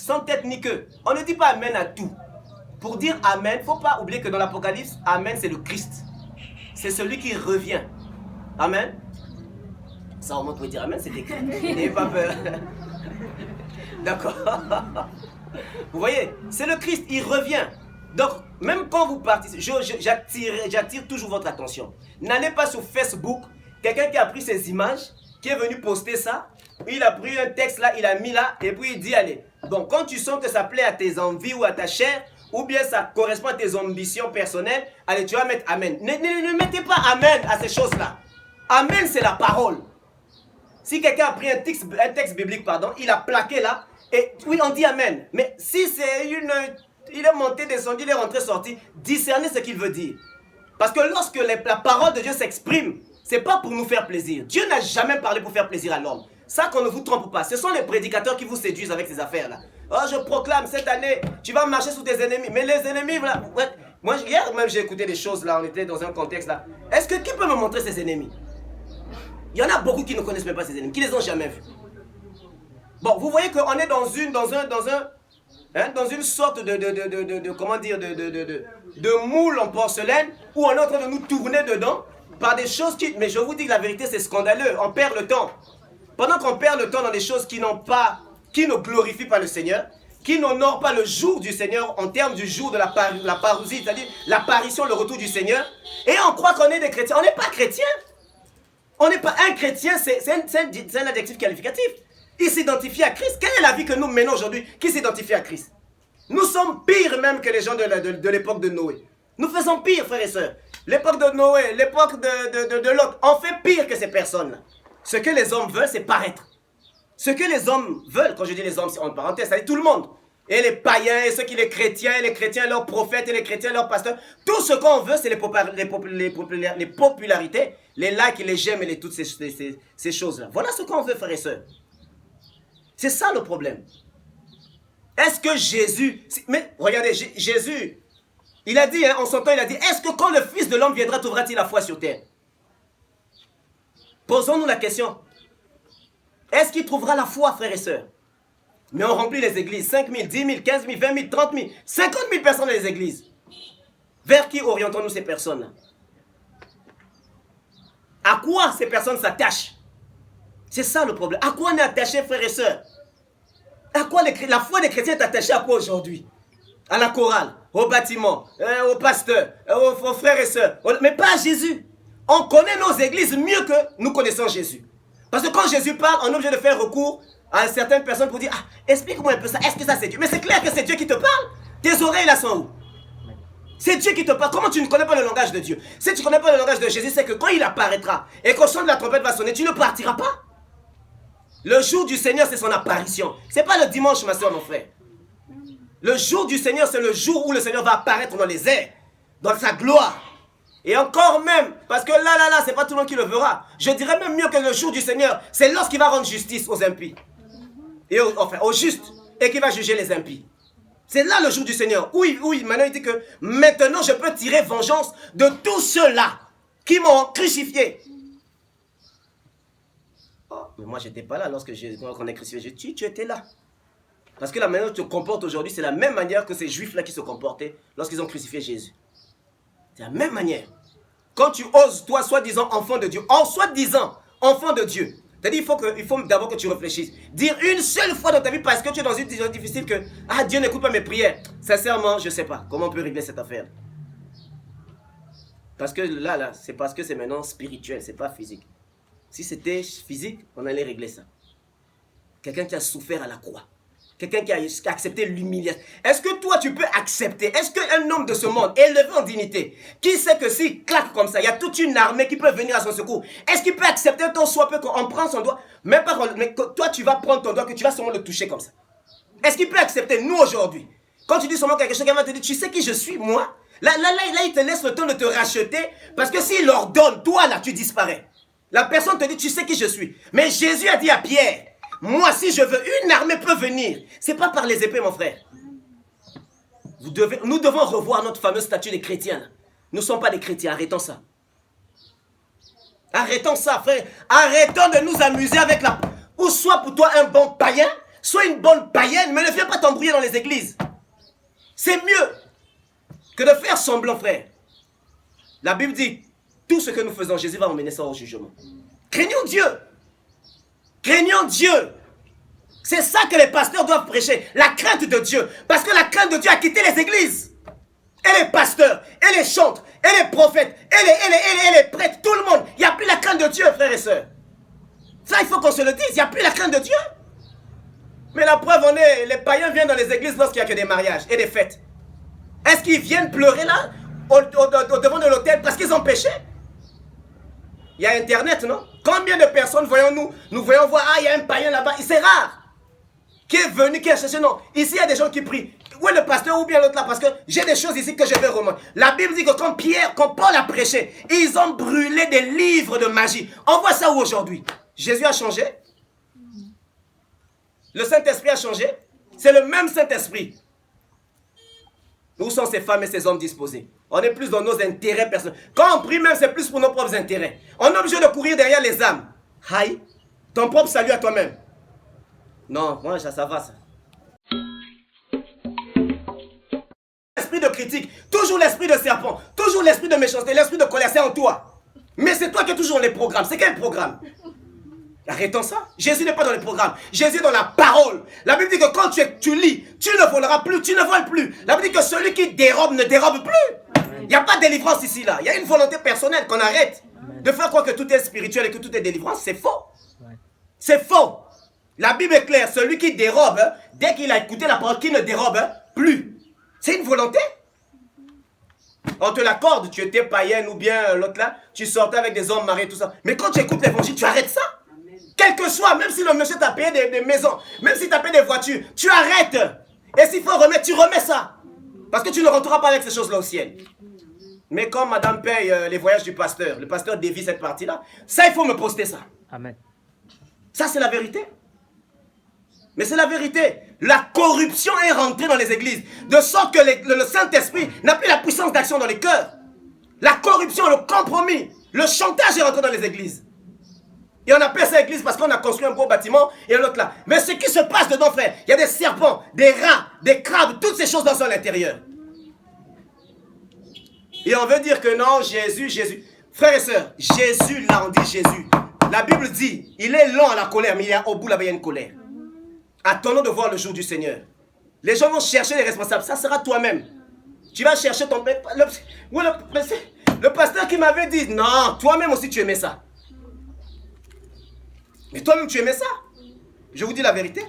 sans tête ni queue. On ne dit pas Amen à tout. Pour dire Amen, il ne faut pas oublier que dans l'Apocalypse, Amen, c'est le Christ. C'est celui qui revient. Amen. Ça, au moins, pour dire Amen, c'est écrit. N'ayez pas peur. D'accord. Vous voyez, c'est le Christ, il revient. Donc, même quand vous partez, j'attire toujours votre attention. N'allez pas sur Facebook, quelqu'un qui a pris ces images, qui est venu poster ça, il a pris un texte là, il a mis là, et puis il dit, allez, bon, quand tu sens que ça plaît à tes envies ou à ta chair, ou bien ça correspond à tes ambitions personnelles, allez, tu vas mettre Amen. Ne mettez pas Amen à ces choses-là. Amen, c'est la parole. Si quelqu'un a pris un texte biblique, pardon, il a plaqué là, et oui, on dit Amen. Mais si c'est il est monté, descendu, il est rentré, sorti, discernez ce qu'il veut dire. Parce que lorsque la parole de Dieu s'exprime, c'est pas pour nous faire plaisir. Dieu n'a jamais parlé pour faire plaisir à l'homme. Ça, qu'on ne vous trompe pas. Ce sont les prédicateurs qui vous séduisent avec ces affaires-là. Oh, je proclame, cette année, tu vas marcher sous tes ennemis. Mais les ennemis, voilà. Moi, hier même, j'ai écouté des choses là, on était dans un contexte là. Est-ce que qui peut me montrer ses ennemis? Il y en a beaucoup qui ne connaissent même pas ses ennemis, qui les ont jamais vus. Bon, vous voyez qu'on est dans une sorte comment dire, de moule en porcelaine où on est en train de nous tourner dedans par des choses qui, mais je vous dis que la vérité, c'est scandaleux. On perd le temps. Pendant qu'on perd le temps dans des choses qui ne glorifient pas le Seigneur, qui n'honorent pas le jour du Seigneur en termes du jour de la parousie, c'est-à-dire l'apparition, le retour du Seigneur, et on croit qu'on est des chrétiens. On n'est pas chrétien. On n'est pas un chrétien, c'est un adjectif qualificatif. Il s'identifie à Christ. Quelle est la vie que nous menons aujourd'hui qui s'identifie à Christ? Nous sommes pires même que les gens de l'époque de Noé. Nous faisons pire, frères et sœurs. L'époque de Noé, l'époque de Lot, on fait pire que ces personnes-là. Ce que les hommes veulent, c'est paraître. Ce que les hommes veulent, quand je dis les hommes, c'est en parenthèse, c'est tout le monde. Et les païens, et ceux qui les chrétiens, leurs prophètes, et les chrétiens, leurs pasteurs. Tout ce qu'on veut, c'est les popularités, les likes, les j'aime et toutes ces choses-là. Voilà ce qu'on veut, frères et sœurs. C'est ça le problème. Est-ce que Jésus... Mais regardez, Jésus, il a dit, hein, en son temps, il a dit, est-ce que quand le Fils de l'homme viendra, trouvera-t-il la foi sur terre? Posons-nous la question. Est-ce qu'il trouvera la foi, frères et sœurs? Mais on remplit les églises. 5 000, 10 000, 15 000, 20 000, 30 000, 50 000 personnes dans les églises. Vers qui orientons-nous ces personnes-là? À quoi ces personnes s'attachent? C'est ça le problème. À quoi on est attaché, frères et sœurs? À quoi la foi des chrétiens est attachée à quoi aujourd'hui? À la chorale, au bâtiment, au pasteur, aux frères et sœurs. Mais pas à Jésus. On connaît nos églises mieux que nous connaissons Jésus. Parce que quand Jésus parle, on est obligé de faire recours à certaines personnes pour dire, ah, explique-moi un peu ça, est-ce que ça c'est Dieu? Mais c'est clair que c'est Dieu qui te parle. Tes oreilles là sont où? C'est Dieu qui te parle. Comment tu ne connais pas le langage de Dieu? Si tu ne connais pas le langage de Jésus, c'est que quand il apparaîtra et qu'au son de la trompette va sonner, tu ne partiras pas. Le jour du Seigneur, c'est son apparition. Ce n'est pas le dimanche, ma soeur, mon frère. Le jour du Seigneur, c'est le jour où le Seigneur va apparaître dans les airs, dans sa gloire. Et encore même, parce que là, c'est pas tout le monde qui le verra. Je dirais même mieux que le jour du Seigneur, c'est lorsqu'il va rendre justice aux impies. Et aux justes, et qu'il va juger les impies. C'est là le jour du Seigneur. Oui, maintenant il dit que maintenant je peux tirer vengeance de tous ceux-là qui m'ont crucifié. Oh, mais moi j'étais pas là lorsque on a crucifié Jésus. Tu étais là. Parce que la manière dont tu te comportes aujourd'hui, c'est la même manière que ces juifs-là qui se comportaient lorsqu'ils ont crucifié Jésus. C'est la même manière. Quand tu oses, toi, soi-disant enfant de Dieu, enfant de Dieu, c'est-à-dire il faut d'abord que tu réfléchisses. Dire une seule fois dans ta vie parce que tu es dans une situation difficile que Dieu n'écoute pas mes prières. Sincèrement, je ne sais pas comment on peut régler cette affaire. Parce que là, c'est parce que c'est maintenant spirituel, c'est pas physique. Si c'était physique, on allait régler ça. Quelqu'un qui a souffert à la croix. Quelqu'un qui a accepté l'humiliation. Est-ce que toi, tu peux accepter? Est-ce qu'un homme de ce monde, élevé en dignité, qui sait que s'il claque comme ça, il y a toute une armée qui peut venir à son secours, est-ce qu'il peut accepter ton soit peu qu'on prend son doigt, même pas, mais que toi, tu vas prendre ton doigt, que tu vas seulement le toucher comme ça? Est-ce qu'il peut accepter, nous, aujourd'hui? Quand tu dis seulement quelque chose, quelqu'un va te dire, tu sais qui je suis, moi? Là, il te laisse le temps de te racheter, parce que s'il ordonne, toi, là, tu disparais. La personne te dit, tu sais qui je suis. Mais Jésus a dit à Pierre, moi, si je veux, une armée peut venir. C'est pas par les épées, mon frère. Nous devons revoir notre fameux statut des chrétiens. Nous ne sommes pas des chrétiens, arrêtons ça. Arrêtons ça, frère. Arrêtons de nous amuser avec la... Ou soit pour toi un bon païen, soit une bonne païenne, mais ne viens pas t'embrouiller s'embrouiller dans les églises. C'est mieux que de faire semblant, frère. La Bible dit, tout ce que nous faisons, Jésus va emmener ça au jugement. Craignons Dieu. Craignons Dieu. C'est ça que les pasteurs doivent prêcher. La crainte de Dieu. Parce que la crainte de Dieu a quitté les églises. Et les pasteurs, et les chantres, et les prophètes, et les prêtres, tout le monde. Il n'y a plus la crainte de Dieu, frères et sœurs. Ça, il faut qu'on se le dise. Il n'y a plus la crainte de Dieu. Mais la preuve en est, les païens viennent dans les églises lorsqu'il n'y a que des mariages et des fêtes. Est-ce qu'ils viennent pleurer là, au devant de l'autel, parce qu'ils ont péché? Il y a Internet, non? Combien de personnes voyons-nous? Nous voyons voir, ah, il y a un païen là-bas. C'est rare. Qui est venu, qui a cherché? Non. Ici, il y a des gens qui prient. Où est le pasteur ou bien l'autre là? Parce que j'ai des choses ici que je vais remonter. La Bible dit que quand Paul a prêché, ils ont brûlé des livres de magie. On voit ça où aujourd'hui? Jésus a changé? Le Saint-Esprit a changé? C'est le même Saint-Esprit. Où sont ces femmes et ces hommes disposés? On est plus dans nos intérêts personnels. Quand on prie même, c'est plus pour nos propres intérêts. On est obligé de courir derrière les âmes. Aïe, ton propre salut à toi-même. Non, moi, ça va, ça. L'esprit de critique, toujours l'esprit de serpent, toujours l'esprit de méchanceté, l'esprit de colère, c'est en toi. Mais c'est toi qui es toujours dans les programmes. C'est quel programme? Arrêtons ça. Jésus n'est pas dans les programmes. Jésus est dans la parole. La Bible dit que quand tu lis, tu ne voleras plus, tu ne voles plus. La Bible dit que celui qui dérobe ne dérobe plus. Il n'y a pas de délivrance ici, là. Il y a une volonté personnelle qu'on arrête. De faire croire que tout est spirituel et que tout est délivrance, c'est faux. C'est faux. La Bible est claire. Celui qui dérobe, dès qu'il a écouté la parole, qui ne dérobe plus. C'est une volonté. On te l'accorde, tu étais païenne ou bien l'autre là, tu sortais avec des hommes mariés, tout ça. Mais quand tu écoutes l'évangile, tu arrêtes ça. Quel que soit, même si le monsieur t'a payé des maisons, même si t'a payé des voitures, tu arrêtes. Et s'il faut remettre, tu remets ça. Parce que tu ne rentreras pas avec ces choses-là au ciel. Mais quand madame paye les voyages du pasteur, le pasteur dévie cette partie-là, ça, il faut me poster ça. Amen. Ça, c'est la vérité. Mais c'est la vérité. La corruption est rentrée dans les églises. De sorte que le Saint-Esprit n'a plus la puissance d'action dans les cœurs. La corruption, le compromis, le chantage est rentré dans les églises. Et on appelle ça église parce qu'on a construit un gros bâtiment et l'autre là. Mais ce qui se passe dedans, frère, il y a des serpents, des rats, des crabes, toutes ces choses dans son intérieur. Et on veut dire que non, Jésus. Frères et sœurs, Jésus, là on dit Jésus. La Bible dit, il est lent à la colère, mais au bout là-bas il y a une colère. Attendons de voir le jour du Seigneur. Les gens vont chercher les responsables, ça sera toi-même. Tu vas chercher ton père. Le pasteur qui m'avait dit, non, toi-même aussi tu aimais ça. Mais toi-même tu aimais ça. Je vous dis la vérité.